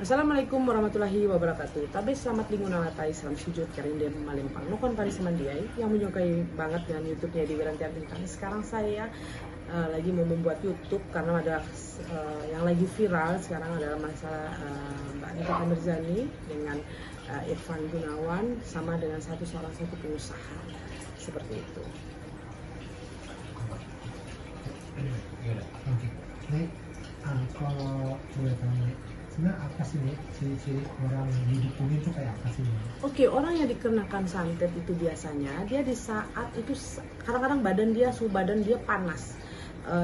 Assalamualaikum warahmatullahi wabarakatuh. Tabe selamat minggu nalatai salam sujud karindem malempang nukon pari semandiai yang menyukai banget dengan YouTube-nya di Wirantian Bintang. Sekarang saya lagi mau membuat YouTube karena ada yang lagi viral sekarang adalah masalah Mbak Nikita Mirzani dengan Irfan Gunawan sama dengan satu pengusaha seperti itu. Oke. Baik, kalau boleh tanya, sebenarnya apa sih nih ciri-ciri orang didukungin itu kayak apa sih? Oke, orang yang dikenakan santet itu biasanya dia di saat itu kadang-kadang suhu badan dia panas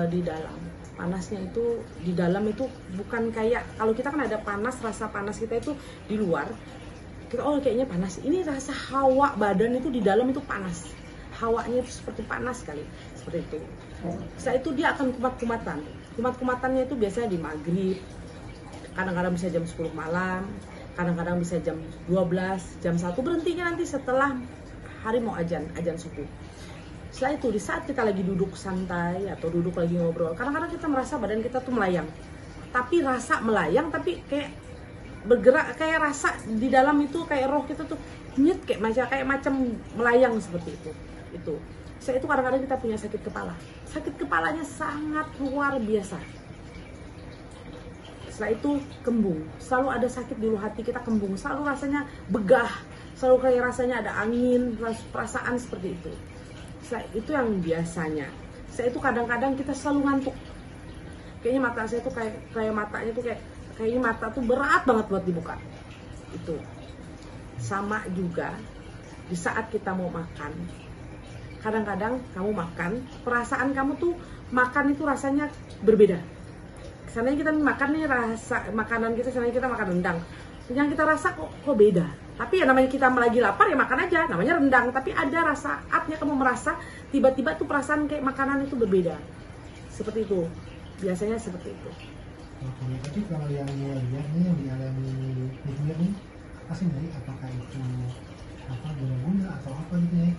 di dalam. Panasnya itu di dalam itu bukan kayak kalau kita kan ada panas, rasa panas kita itu di luar. Kita kayaknya panas. Ini rasa hawa badan itu di dalam itu panas. Hawanya itu seperti panas sekali, seperti itu. Setelah itu dia akan kumat-kumatan. Kumat-kumatannya itu biasanya di maghrib, kadang-kadang bisa jam 10 malam, kadang-kadang bisa jam 12, jam 1, berhentinya nanti setelah hari mau azan subuh. Setelah itu di saat kita lagi duduk santai atau duduk lagi ngobrol, kadang-kadang kita merasa badan kita tuh melayang. Tapi rasa melayang tapi kayak bergerak, kayak rasa di dalam itu kayak roh kita tuh nyet kayak macam melayang seperti itu. Itu. Setelah itu kadang-kadang kita punya sakit kepala. Sakit kepalanya sangat luar biasa. Setelah itu kembung, selalu ada sakit di ulu hati kita, kembung, selalu rasanya begah, selalu kayak rasanya ada angin, perasaan seperti itu. Setelah itu yang biasanya. Setelah itu kadang-kadang kita selalu ngantuk. Kayaknya mata saya tuh kayak matanya tuh kayaknya mata tuh berat banget buat dibuka. Itu. Sama juga di saat kita mau makan. Kadang-kadang kamu makan, perasaan kamu tuh makan itu rasanya berbeda. Seandainya kita makan nih rasa makanan kita, seandainya kita makan rendang, yang kita rasa kok beda. Tapi ya namanya kita lagi lapar ya makan aja, namanya rendang. Tapi ada rasa saatnya kamu merasa tiba-tiba tuh perasaan kayak makanan itu berbeda. Seperti itu, biasanya seperti itu. Oke, tapi kalau yang lainnya ini yang dialami Nikmir nih, apa sih dari apakah itu apa guna-guna atau apa gitu ya?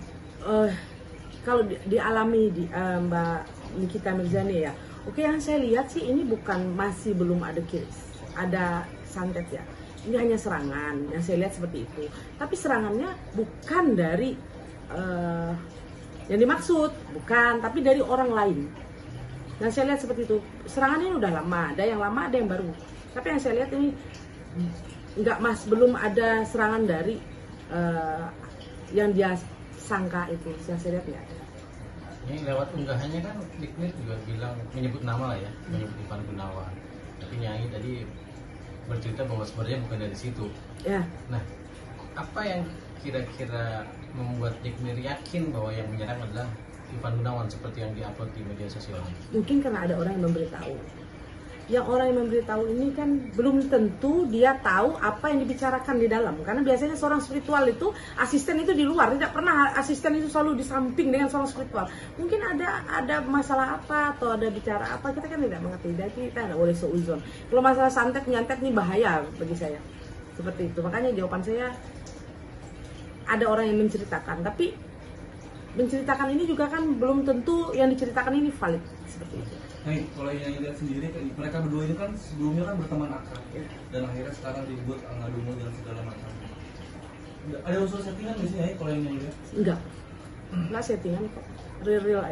Kalau dialami di Mbak Nikita Mirzani ya. Oke, yang saya lihat sih ini masih belum ada ada santet ya. Ini hanya serangan, yang saya lihat seperti itu. Tapi serangannya bukan dari yang dimaksud, bukan, tapi dari orang lain. Yang saya lihat seperti itu. Serangannya udah lama, ada yang lama, ada yang baru. Tapi yang saya lihat ini belum ada serangan dari yang dia sangka itu. Yang saya lihat nggak ada. Ini lewat unggahannya kan Nikmir juga bilang menyebut nama lah ya, menyebut Irfan Gunawan. Tapi Nyai tadi bercerita bahwa sebenarnya bukan dari situ. Ya. Nah, apa yang kira-kira membuat Nikmir yakin bahwa yang menyerang adalah Irfan Gunawan seperti yang diupload di media sosial? Mungkin karena ada orang yang memberitahu. Yang orang yang memberitahu ini kan belum tentu dia tahu apa yang dibicarakan di dalam. Karena biasanya seorang spiritual itu, asisten itu di luar. Tidak pernah asisten itu selalu di samping dengan seorang spiritual. Mungkin ada masalah apa atau ada bicara apa, kita kan tidak mengerti. Jadi kita tidak boleh seuzon. Kalau masalah santet, nyantet ini bahaya bagi saya. Seperti itu. Makanya jawaban saya, ada orang yang menceritakan. Tapi menceritakan ini juga kan belum tentu yang diceritakan ini valid. Seperti itu. Nah, kalau yang lihat sendiri, mereka berdua ini kan sebelumnya kan berteman akrab, dan akhirnya sekarang dibuat ngadu mulut dan segala macam. Ada unsur settingan di sini ya kalau yang lihat? Enggak settingan kok, real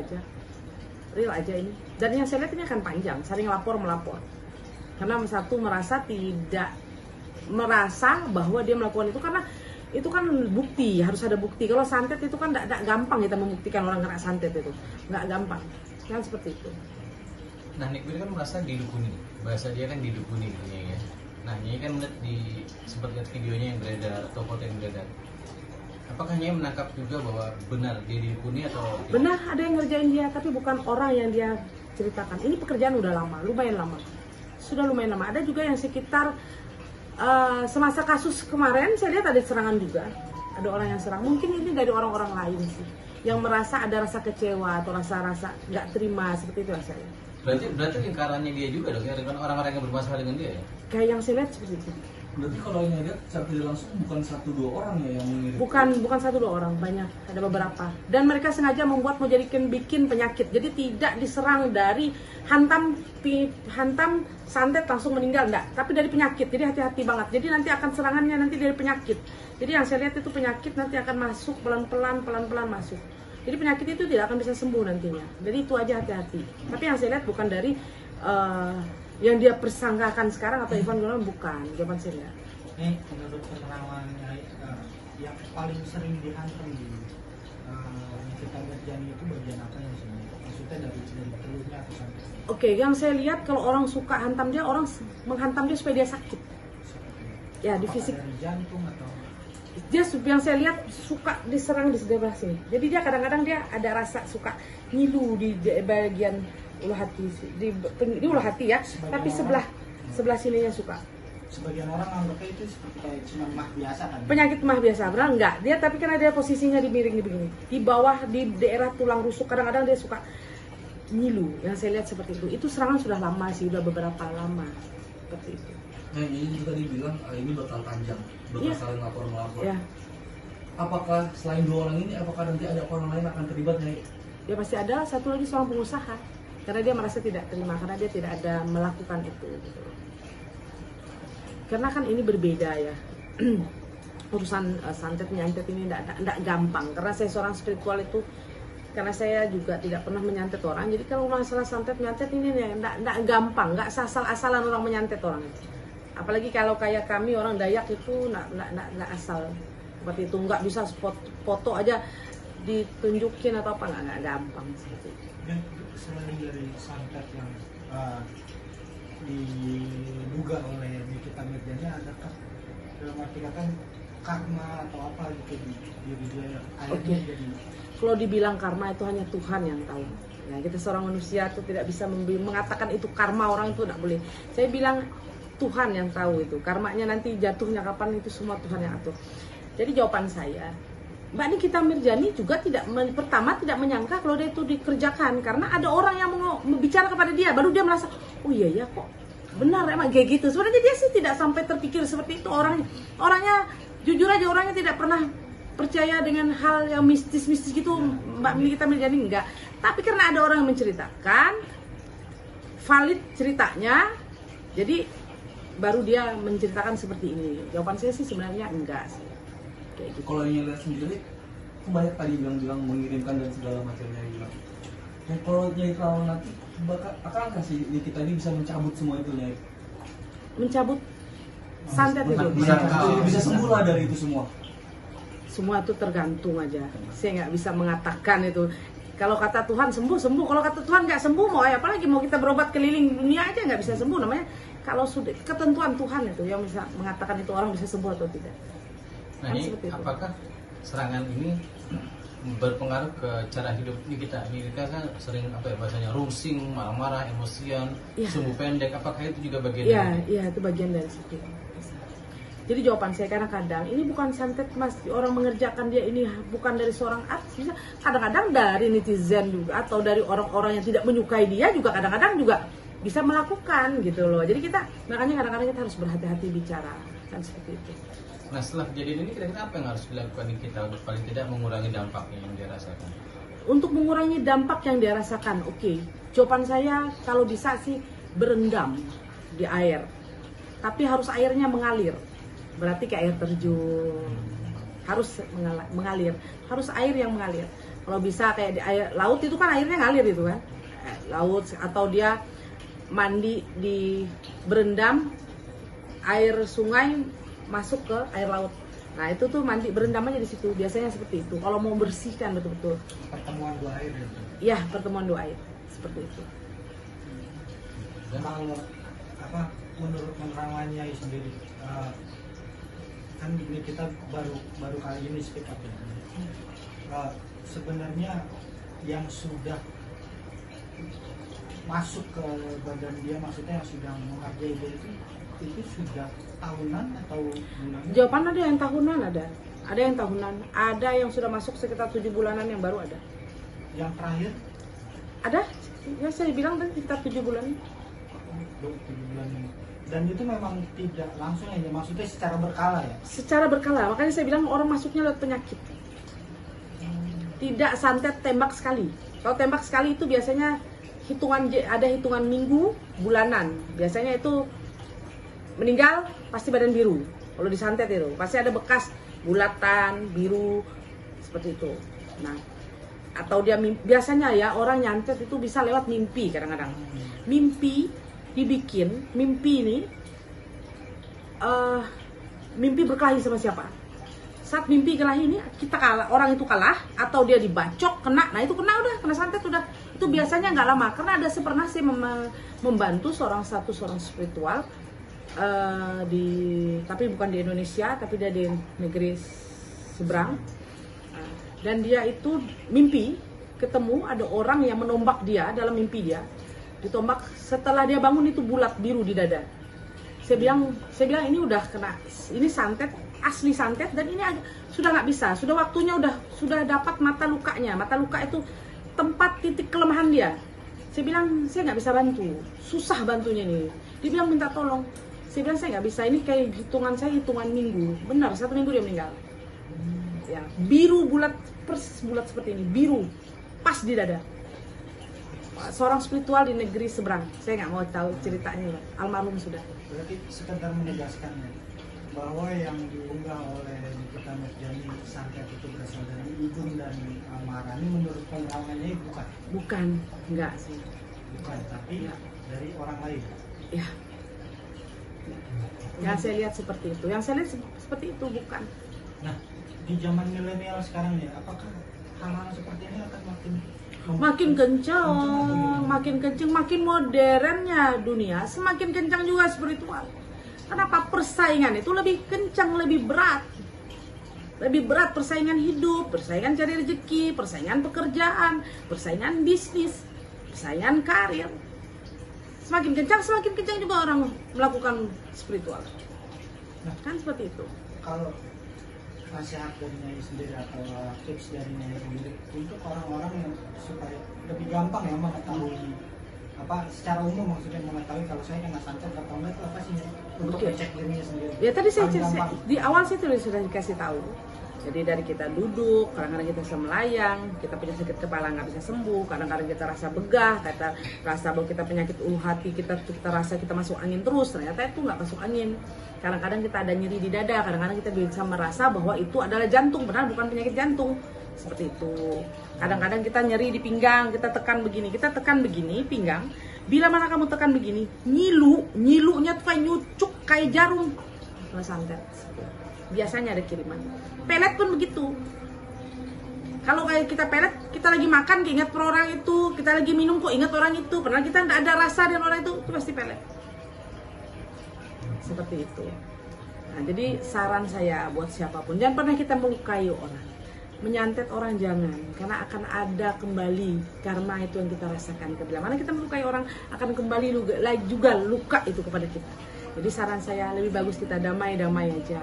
aja ini. Dan yang saya lihat ini akan panjang, saling lapor-melapor. Karena satu tidak merasa bahwa dia melakukan itu karena itu kan bukti, harus ada bukti. Kalau santet itu kan tidak gampang kita membuktikan orang kena santet itu, nggak gampang. Kan seperti itu. Nah, Nikmir kan merasa didukuni, bahasa dia kan didukuni gitu ya. Nah, Nyai kan sempat lihat videonya yang beredar atau foto yang beredar. Apakah Nyai menangkap juga bahwa benar dia didukuni atau tidak? Benar, ada yang ngerjain dia, tapi bukan orang yang dia ceritakan. Ini pekerjaan udah lama, lumayan lama. Sudah lumayan lama. Ada juga yang sekitar semasa kasus kemarin saya lihat ada serangan juga. Ada orang yang serang. Mungkin ini dari orang-orang lain sih, yang merasa ada rasa kecewa atau rasa nggak terima seperti itu rasanya. Berarti lingkarannya dia juga dong ya, dengan orang-orang yang bermasalah dengan dia ya? Kayak yang saya lihat seperti itu. Berarti kalau yang lihat secara tidak langsung bukan 1-2 orang ya yang mengirim. Bukan 1-2 orang, banyak, ada beberapa. Dan mereka sengaja membuat mau bikin penyakit. Jadi tidak diserang dari hantam santet langsung meninggal, enggak, tapi dari penyakit. Jadi hati-hati banget. Jadi nanti akan serangannya nanti dari penyakit. Jadi yang saya lihat itu penyakit nanti akan masuk pelan-pelan masuk. Jadi penyakit itu tidak akan bisa sembuh nantinya. Jadi itu aja hati-hati. Tapi yang saya lihat bukan dari yang dia persangkakan sekarang atau Ivan Gunawan, bukan. Jawaban saya lihat. Ini menurut penerawangan yang paling sering dihantam di Nikita Mirzani itu bagian apa yang sebenarnya? Maksudnya dari telurnya atau sampai? Oke, yang saya lihat kalau orang suka hantam dia, orang menghantam dia supaya dia sakit. Ya, di fisik. Dari jantung atau? Dia yang saya lihat suka diserang di sebelah sini. Jadi dia kadang-kadang dia ada rasa suka ngilu di bagian ulu hati, di ulu hati ya. Sebagian tapi sebelah sininya suka. Sebagian orang anggapnya itu seperti kayak cuma mah biasa kan? Penyakit mah biasa, benar enggak? Dia tapi kan ada posisinya di miring di begini. Di bawah di daerah tulang rusuk kadang-kadang dia suka ngilu. Yang saya lihat seperti itu. Itu serangan sudah lama sih, sudah beberapa lama seperti itu. Nah ini juga dibilang ini bakal panjang, bakal Iya. saling lapor-melapor. Ya, Apakah selain 2 orang ini, apakah nanti ada orang lain akan terlibat Nyai? dia pasti ada satu lagi seorang pengusaha. Karena dia merasa tidak terima, karena dia tidak ada melakukan itu. Gitu. Karena kan ini berbeda ya. Urusan santet nyantet ini tidak gampang. Karena saya seorang spiritual itu, karena saya juga tidak pernah menyantet orang. Jadi kalau masalah santet nyantet ini tidak gampang, nggak asal-asalan orang menyantet orang. Apalagi kalau kayak kami orang Dayak itu nggak asal seperti itu, nggak bisa foto aja ditunjukin atau apa, nggak gampang seperti itu. Dan selain dari santet yang diduga oleh Nikita Mirzani, adakah dalam arti kata karma atau apa gitu di diri dia akhirnya Oke. jadi Kalau dibilang karma itu hanya Tuhan yang tahu. Nah, kita seorang manusia itu tidak bisa mengatakan itu karma orang itu tidak boleh. Saya bilang Tuhan yang tahu itu. Karmanya nanti jatuhnya kapan itu semua Tuhan yang atur. Jadi jawaban saya, Mbak Nikita Mirzani juga pertama tidak menyangka kalau dia itu dikerjakan, karena ada orang yang mau bicara kepada dia, baru dia merasa, oh iya ya kok benar emang kayak gitu. Sebenarnya dia sih tidak sampai terpikir seperti itu orangnya jujur aja, orangnya tidak pernah percaya dengan hal yang mistis-mistis gitu. Mbak Nikita Mirzani enggak. Tapi karena ada orang yang menceritakan valid ceritanya, jadi baru dia menceritakan seperti ini. Jawaban saya sih sebenarnya enggak sih. Kayak gitu. Kalau yang lihat sendiri, aku banyak tadi bilang mengirimkan dan segala macamnya bilang. Dan kalau Nyai Terawan nanti, akan nggak sih kita ini bisa mencabut semua itu Nyai? Mencabut santet itu Bisa sembuh lah dari itu semua. semua itu tergantung aja. Saya nggak bisa mengatakan itu. Kalau kata Tuhan sembuh, kalau kata Tuhan nggak sembuh, mau apalagi mau kita berobat keliling dunia aja nggak bisa sembuh. Namanya kalau sudah ketentuan Tuhan itu yang bisa mengatakan itu orang bisa sembuh atau tidak. Nah Kan ini seperti itu. apakah serangan ini berpengaruh ke cara hidup ini kita? Ini kita kan sering apa ya bahasanya rusing, marah-marah, emosian, Iya. sumbu pendek. Apakah itu juga bagian Iya, dari? iya itu bagian dari situ. Jadi jawaban saya kadang-kadang ini bukan santet mas, orang mengerjakan dia ini bukan dari seorang artis, bisa kadang-kadang dari netizen juga atau dari orang-orang yang tidak menyukai dia juga kadang-kadang juga bisa melakukan gitu loh. Jadi kita makanya kadang-kadang kita harus berhati-hati bicara kan seperti itu. Nah setelah kejadian ini kira-kira apa yang harus dilakukan kita untuk paling tidak mengurangi dampaknya yang dirasakan? Untuk mengurangi dampak yang dia rasakan, oke. Jawaban saya kalau bisa sih berendam di air, tapi harus airnya mengalir. Berarti ke air terjun, harus mengalir, harus air yang mengalir. Kalau bisa kayak di air laut itu kan airnya ngalir itu kan, laut atau dia mandi di berendam air sungai masuk ke air laut. Nah itu tuh mandi berendam aja di situ. Biasanya seperti itu. Kalau mau bersihkan betul-betul. pertemuan dua air gitu. Ya pertemuan dua air seperti itu. Kalau apa menurut penerawannya sendiri kan ini kita baru kali ini speak up ya. Sebenarnya yang sudah masuk ke badan dia, maksudnya yang sudah menghargai dia itu sudah tahunan atau bulan? Jawaban ada yang tahunan, ada yang tahunan, ada yang sudah masuk sekitar 7 bulanan yang baru ada. Yang terakhir Ada, ya saya bilang tadi sekitar 7 bulan. 7 bulan Dan itu memang tidak langsung aja, maksudnya secara berkala ya? Secara berkala, makanya saya bilang orang masuknya lewat penyakit. Tidak santet tembak sekali. Kalau tembak sekali itu biasanya ada hitungan minggu, bulanan. Biasanya itu meninggal pasti badan biru. Kalau disantet itu pasti ada bekas bulatan biru seperti itu. Nah, atau dia biasanya ya orang nyantet itu bisa lewat mimpi kadang-kadang. Mimpi dibikin, mimpi ini mimpi berkelahi sama siapa. Saat mimpi kelahi ini kita kalah, orang itu kalah atau dia dibacok kena, nah itu kena santet udah. Itu biasanya nggak lama karena pernah sih membantu seorang spiritual tapi bukan di Indonesia, tapi dia di negeri seberang. Dan dia itu mimpi ketemu ada orang yang menombak dia dalam mimpi dia. Ditombak, setelah dia bangun itu bulat biru di dada. Saya bilang ini udah kena, ini santet, asli santet, dan ini sudah nggak bisa, sudah waktunya sudah dapat mata lukanya. Mata luka itu tempat titik kelemahan dia. Saya bilang saya nggak bisa bantu, susah bantunya nih. Dia bilang minta tolong. Saya bilang saya nggak bisa, ini kayak hitungan saya hitungan minggu, benar 1 minggu dia meninggal. Ya, biru bulat persis bulat seperti ini, biru pas di dada. Seorang spiritual di negeri seberang, saya nggak mau tahu ceritanya, almarhum sudah. Berarti sekedar menegaskan ya, bahwa yang diunggah oleh Nikita Mirjani santet itu berasal dari Ujung dan Maharani, menurut penerangannya bukan? Bukan, enggak sih. Bukan, tapi ya, dari orang lain. Ya. Yang saya lihat seperti itu, seperti itu bukan. Nah, di zaman milenial sekarang ya, apakah hal-hal seperti ini akan makin kencang, makin modernnya dunia, semakin kencang juga spiritual. Kenapa? Persaingan itu lebih kencang, lebih berat persaingan hidup, persaingan cari rezeki, persaingan pekerjaan, persaingan bisnis, persaingan karir. Semakin kencang juga orang melakukan spiritual. Nah, kan seperti itu. Kalau nasihat dari Nyai sendiri atau tips dari Nyai sendiri untuk orang-orang yang supaya lebih gampang ya mengetahui secara umum, maksudnya mengetahui kalau saya kena santet atau enggak itu apa sih untuk cek dirinya sendiri? Ya tadi di awal saya sudah dikasih tahu. Jadi dari kita duduk, kadang-kadang kita bisa melayang, kita punya sakit kepala nggak bisa sembuh, kadang-kadang kita rasa begah, kita rasa bahwa kita penyakit ulu hati, kita rasa kita masuk angin terus, ternyata itu nggak masuk angin. Kadang-kadang kita ada nyeri di dada, kadang-kadang kita bisa merasa bahwa itu adalah jantung, benar bukan penyakit jantung. Seperti itu. Kadang-kadang kita nyeri di pinggang, kita tekan begini pinggang. Bila mana kamu tekan begini, nyilunya tuh kayak nyucuk kayak jarum. Kalau santet. Biasanya ada kiriman. Pelet pun begitu. Kalau kayak kita pelet, kita lagi makan ingat orang itu, kita lagi minum kok ingat orang itu, padahal kita nggak ada rasa dengan orang itu pasti pelet. Seperti itu. Nah, jadi saran saya buat siapapun, jangan pernah kita melukai orang. Menyantet orang jangan, karena akan ada kembali karma itu yang kita rasakan. Bila mana kita melukai orang, akan kembali juga luka itu kepada kita. Jadi saran saya lebih bagus kita damai-damai aja.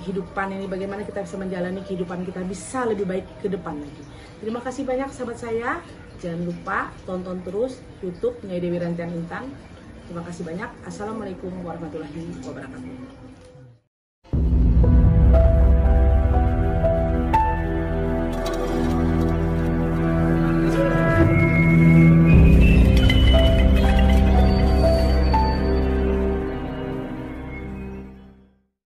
Kehidupan ini bagaimana kita bisa menjalani kehidupan kita bisa lebih baik ke depan lagi. Terima kasih banyak sahabat saya. Jangan lupa tonton terus YouTube Nyai Dewi Rantian Intan. Terima kasih banyak. Assalamualaikum warahmatullahi wabarakatuh.